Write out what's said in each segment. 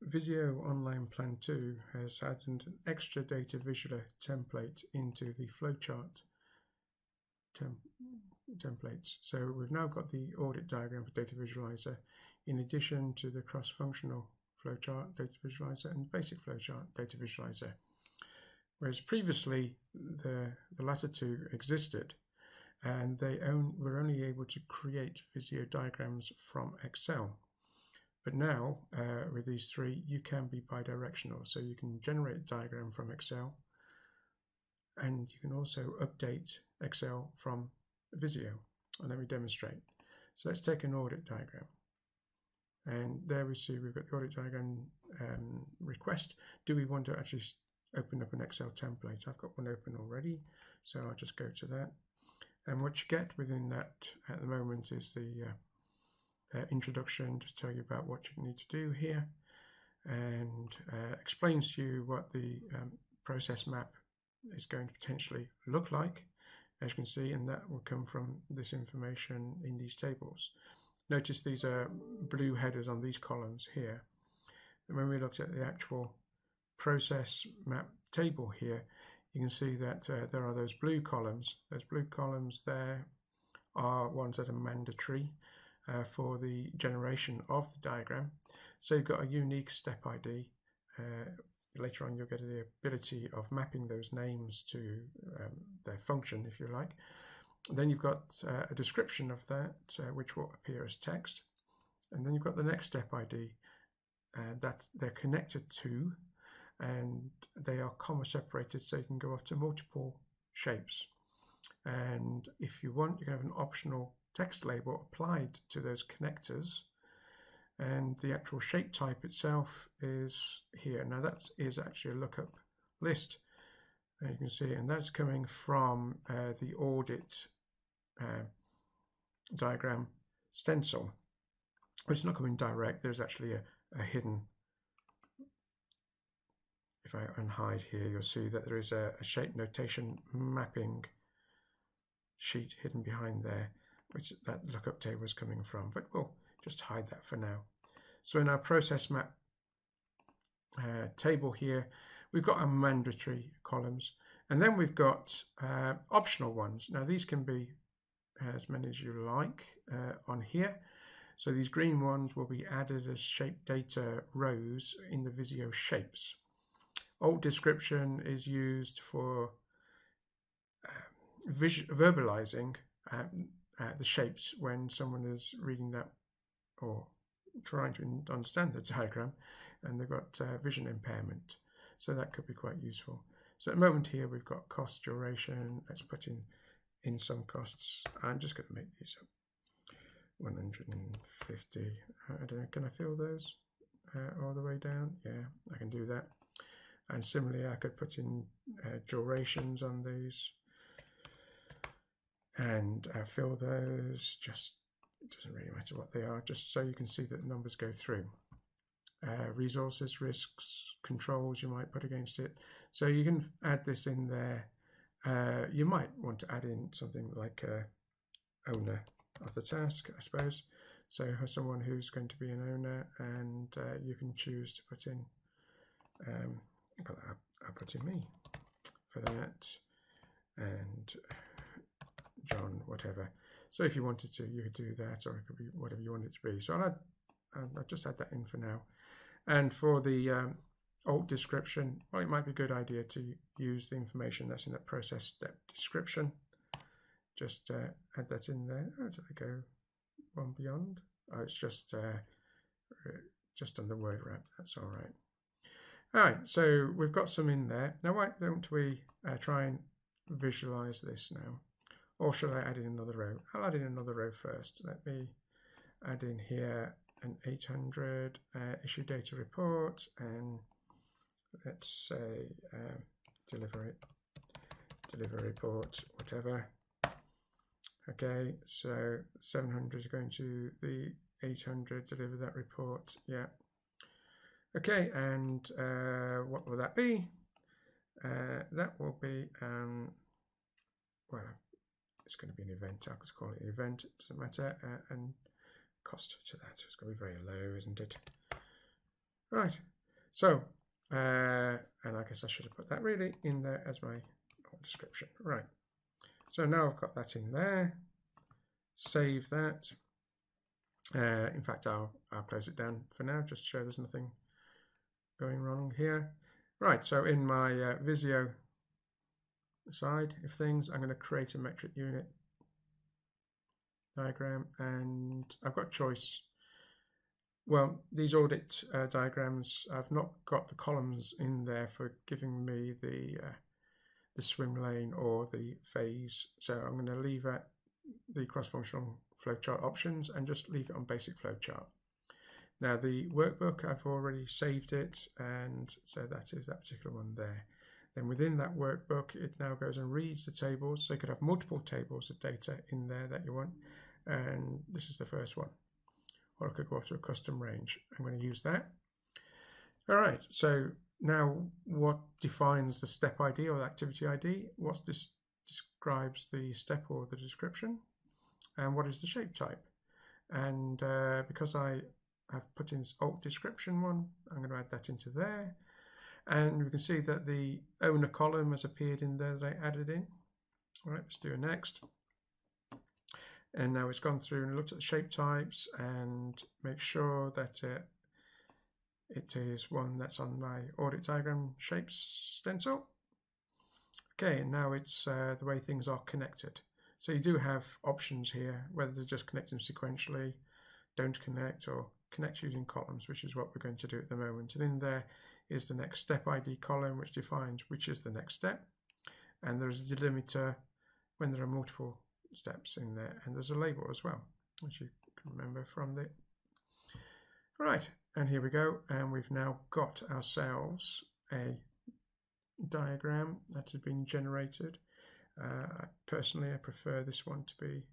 Visio Online Plan 2 has added an extra data visualer template into the flowchart templates. So we've now got the audit diagram for data visualizer in addition to the cross-functional flowchart data visualizer and basic flowchart data visualizer. Whereas previously the latter two existed and were only able to create Visio diagrams from Excel. But now, with these three, you can be bidirectional. So you can generate a diagram from Excel, and you can also update Excel from Visio. And let me demonstrate. So let's take an audit diagram. And there we see we've got the audit diagram request. Do we want to actually open up an Excel template? I've got one open already, so I'll just go to that. And what you get within that at the moment is the introduction, just tell you about what you need to do here, and explains to you what the process map is going to potentially look like, as you can see, and that will come from this information in these tables. Notice these are blue headers on these columns here, and when we looked at the actual process map table here, you can see that there are those blue columns. Those blue columns there are ones that are mandatory for the generation of the diagram. So you've got a unique step ID. Later on you'll get the ability of mapping those names to their function, if you like. Then you've got a description of that which will appear as text. And then you've got the next step ID that they're connected to, and they are comma separated, so you can go up to multiple shapes. And if you want, you can have an optional text label applied to those connectors, and the actual shape type itself is here. Now that is actually a lookup list, and you can see, and that's coming from the audit diagram stencil, which is not coming direct. There's actually a hidden, if I unhide here, you'll see that there is a shape notation mapping sheet hidden behind there, which that lookup table is coming from, but we'll just hide that for now. So in our process map table here, we've got our mandatory columns, and then we've got optional ones. Now these can be as many as you like on here. So these green ones will be added as shape data rows in the Visio shapes. Alt description is used for verbalizing the shapes when someone is reading that or trying to understand the diagram and they've got vision impairment. So that could be quite useful. So at the moment here we've got cost, duration. Let's put in some costs. I'm just going to make these up. 150. I don't know, can I fill those all the way down? Yeah, I can do that. And similarly, I could put in durations on these and fill those. Just, it doesn't really matter what they are, just so you can see that the numbers go through. Resources, risks, controls you might put against it. So you can add this in there. You might want to add in something like owner of the task, I suppose. So someone who's going to be an owner, and you can choose to put in, I'll put in me for that, and John, whatever. So if you wanted to, you could do that, or it could be whatever you want it to be. So I'll just add that in for now. And for the alt description, well, it might be a good idea to use the information that's in that process step description. Just add that in there. Oh, did I go one beyond? Oh, it's just on the word wrap. That's all right. All right, so we've got some in there. Now, why don't we try and visualize this now? Or should I add in another row? I'll add in another row first. Let me add in here an 800 issue data report, and let's say deliver report, whatever. Okay, so 700 is going to the 800, deliver that report, yeah. Okay, and what will that be? That will be, well, it's going to be an event. I'll just call it an event, it doesn't matter, and cost to that. It's going to be very low, isn't it? Right, so, and I guess I should have put that really in there as my description. Right, so now I've got that in there. Save that. In fact, I'll close it down for now, just to show there's nothing going wrong here. Right, so in my Visio side of things, I'm going to create a metric unit diagram, and I've got choice. Well, these audit diagrams, I've not got the columns in there for giving me the swim lane or the phase, so I'm going to leave at the cross-functional flowchart options and just leave it on basic flowchart. Now the workbook, I've already saved it, and so that is that particular one there. Then within that workbook, it now goes and reads the tables, so you could have multiple tables of data in there that you want, and this is the first one. Or I could go off to a custom range. I'm going to use that. All right, so now what defines the step ID or the activity ID? What describes the step or the description? And what is the shape type? And because I have put in this alt description one, I'm going to add that into there. And we can see that the owner column has appeared in there that I added in. All right, let's do a next. And now it's gone through and looked at the shape types and make sure that it is one that's on my audit diagram shapes stencil. Okay, and now it's the way things are connected. So you do have options here, whether to just connect them sequentially, don't connect, or connect using columns, which is what we're going to do at the moment. And in there is the next step ID column, which defines which is the next step. And there's a delimiter when there are multiple steps in there, and there's a label as well, which you can remember from the right. And here we go, and we've now got ourselves a diagram that has been generated. Personally, I prefer this one to be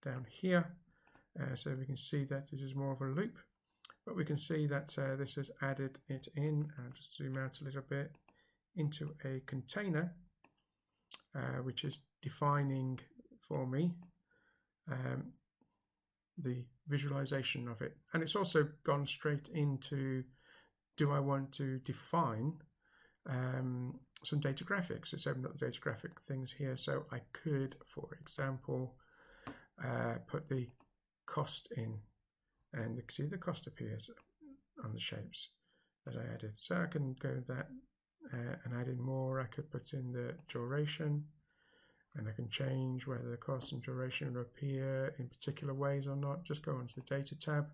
down here, so we can see that this is more of a loop, but we can see that this has added it in. I'll just zoom out a little bit into a container, which is defining for me the visualization of it. And it's also gone straight into, do I want to define some data graphics? It's opened up data graphic things here, so I could, for example, put the cost in, and you can see the cost appears on the shapes that I added. So I can go that and add in more. I could put in the duration, and I can change whether the cost and duration will appear in particular ways or not. Just go onto the data tab,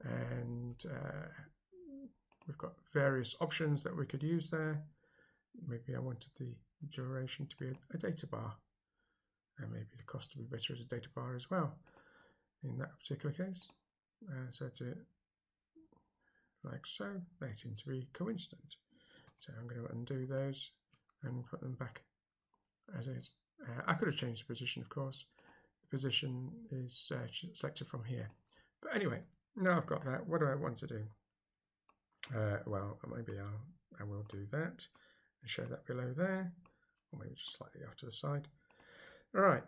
and we've got various options that we could use there. Maybe I wanted the duration to be a data bar, and maybe the cost to be better as a data bar as well in that particular case. So to like so, they seem to be coincident. So I'm going to undo those and put them back as is. I could have changed the position, of course. The position is selected from here. But anyway, now I've got that. What do I want to do? Well, maybe I will do that and show that below there, or maybe just slightly off to the side. All right.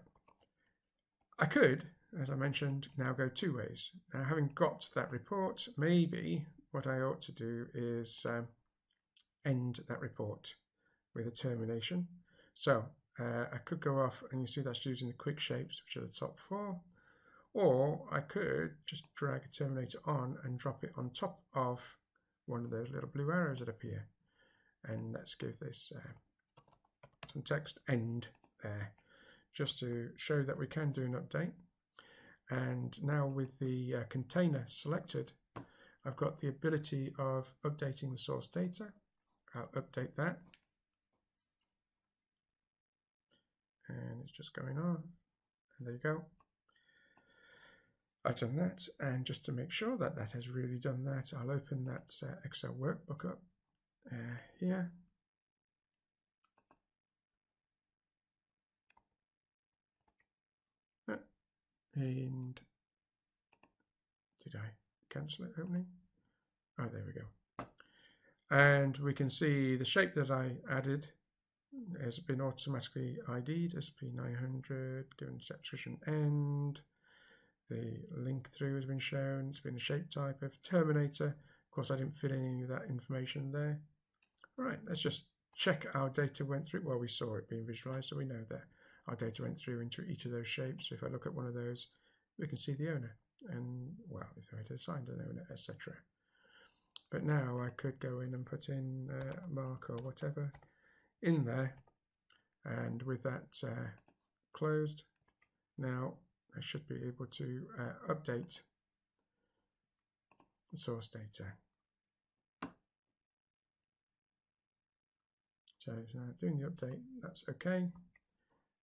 I could, as I mentioned, now go two ways. Now, having got that report, maybe what I ought to do is end that report with a termination. So I could go off, and you see that's using the quick shapes, which are the top four, or I could just drag a terminator on and drop it on top of one of those little blue arrows that appear. And let's give this some text end there, just to show that we can do an update. And now with the container selected, I've got the ability of updating the source data. I'll update that. And it's just going on, and there you go. I've done that, and just to make sure that that has really done that, I'll open that Excel workbook up here. And did I cancel it opening? Oh, there we go. And we can see the shape that I added has been automatically ID'd, SP900, given step description end. The link through has been shown. It's been a shape type of terminator, Of course, I didn't fill in any of that information there. All right, let's just check our data went through. Well, we saw it being visualized, so we know that our data went through into each of those shapes. So if I look at one of those, we can see the owner, and well, if I had assigned an owner, etc. But now I could go in and put in a mark or whatever in there, and with that closed, now I should be able to update the source data. So now doing the update, that's okay.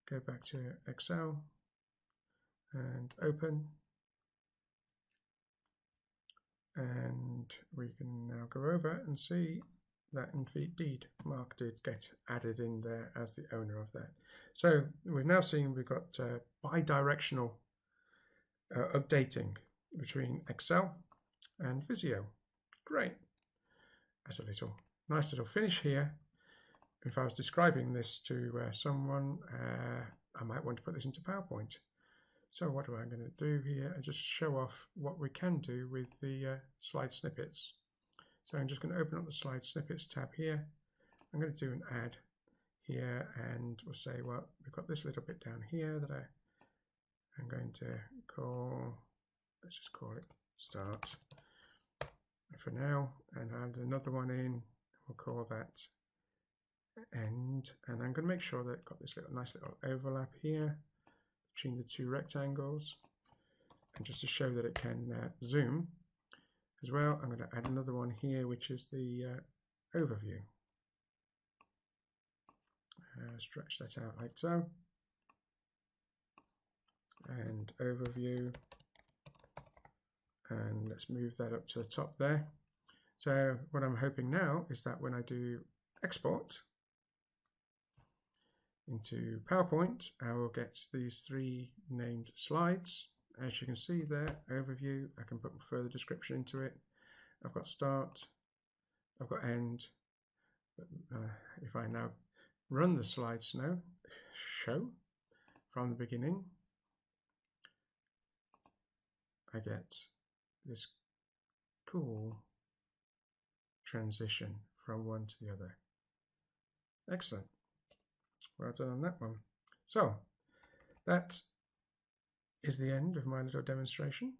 Go back to Excel and open. And we can now go over and see that indeed Mark did get added in there as the owner of that. So we've now seen we've got bi-directional updating between Excel and Visio. Great. That's a nice little finish here. If I was describing this to someone, I might want to put this into PowerPoint. So what am I going to do here? I just show off what we can do with the slide snippets. So I'm just going to open up the slide snippets tab here. I'm going to do an add here, and we'll say, well, we've got this little bit down here that I'm going to call, let's just call it start for now, and add another one in. We'll call that end, and I'm going to make sure that I've got this nice little overlap here between the two rectangles, and just to show that it can zoom as well, I'm going to add another one here, which is the overview. Stretch that out like so, and overview, and let's move that up to the top there. So what I'm hoping now is that when I do export into PowerPoint, I will get these three named slides. As you can see there, overview, I can put further description into it. I've got start, I've got end. But, if I now run the slide show from the beginning, I get this cool transition from one to the other. Excellent. Well done on that one. So that is the end of my little demonstration.